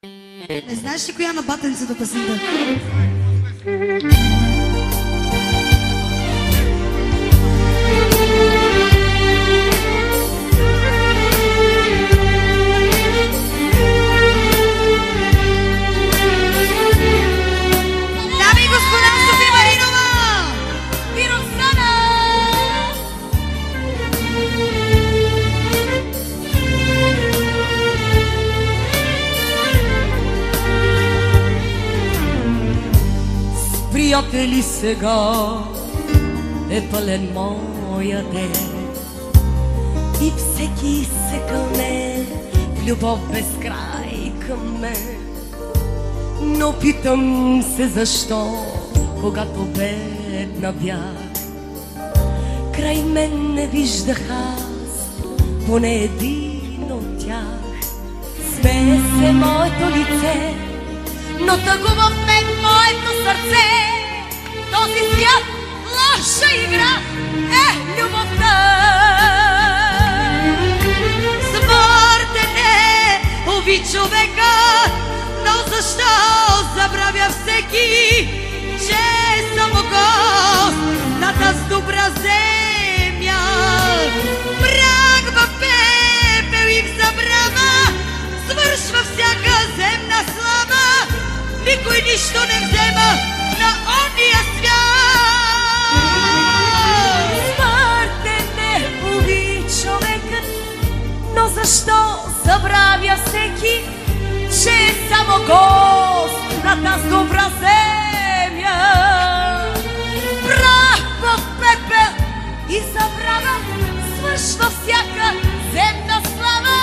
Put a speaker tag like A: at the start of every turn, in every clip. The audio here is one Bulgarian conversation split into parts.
A: Не знаеш ли коя на батенцето песента? Дами и господа, Софи Маринова и Роксана!
B: Приятели, сега е пълен моя ден и всеки се кълне в любов без край към мен. Но питам се защо, когато бедна бях, край мен не виждах аз поне един от тях. Смее се моето лице, но тъгува в мен моето сърце. Този свят лоша игра е любовта.
A: Смъртен е, уви човека, но защо забравя всеки, че е само гост на тази добра земя? Мрак в пепел и в забрава свършва всяка земна слава. Никой нищо не взема на ония свят.
B: Смъртен е, уви човекът, но защо забравя всеки, че е само гост на тази добра земя? Прах в пепел и забрава свършва всяка земна слава.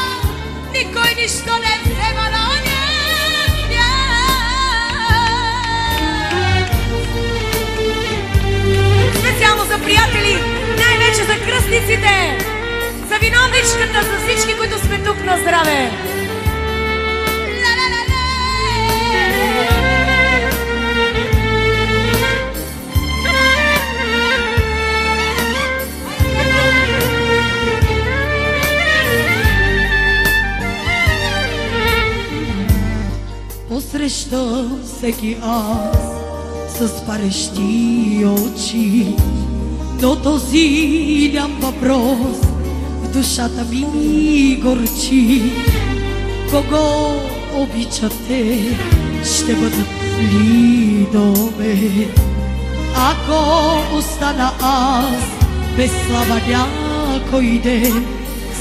B: Никой нищо не взема на ония. Специално за приятели, най-вече за кръстниците, за виновничката, за всички, които сме тук на здраве.
A: Посрещам всеки аз с парещи очи, но този ням въпрос в душата ми горчи. Кого обичате, ще бъдат ли до мен? Ако остана аз без слава някой ден,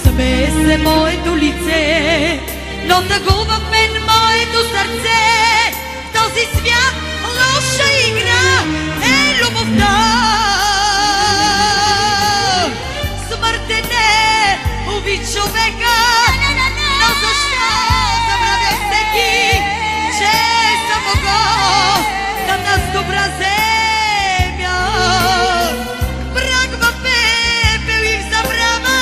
A: смее се моето лице, но тъгува в мен моето сърце. Този свят лоша игра е любовта. Смъртен е, уви човека, но защо забравя всеки, че е само гост на тази добра земя? Брак в пепел и в забрава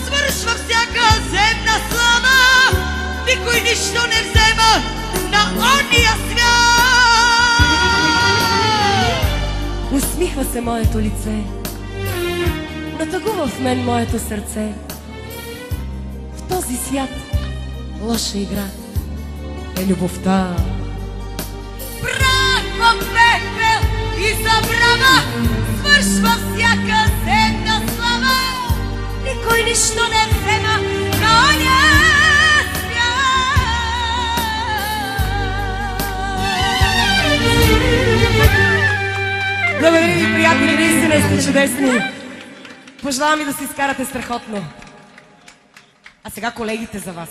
A: свършва всяка земна слава. Никой нищо не взема на ония свят.
B: Усмихва се моето лице, натъгува в мен моето сърце. В този свят лоша игра е любовта.
A: Прах в пепел и забрава свършва всяка земна слава.
B: Никой нищо не взема на оня. Благодаря ви, приятели, наистина сте чудесни. Пожелавам ви да се изкарате страхотно. А сега колегите за вас.